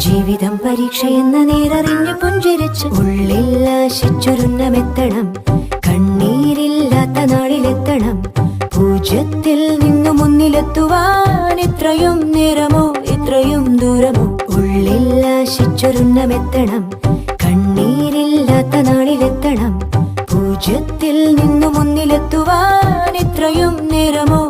ജീവിതം പരീക്ഷയെന്ന നേരറിഞ്ഞു പുഞ്ചിരിച്ച് ഉള്ളിൽ ആശിച്ചൊരുന്നമെത്തണം. കണ്ണീരില്ലാത്ത നാളിലെത്തണം. പൂജ്യത്തിൽ നിന്നു മുന്നിലെത്തുവാൻ ഇത്രയും നേരമോ ഇത്രയും ദൂരമോ? ഉള്ളിൽ ആശിച്ചൊരുന്നമെത്തണം. കണ്ണീരില്ലാത്ത നാളിലെത്തണം. പൂജ്യത്തിൽ നിന്നു മുന്നിലെത്തുവാൻ ഇത്രയും നേരമോ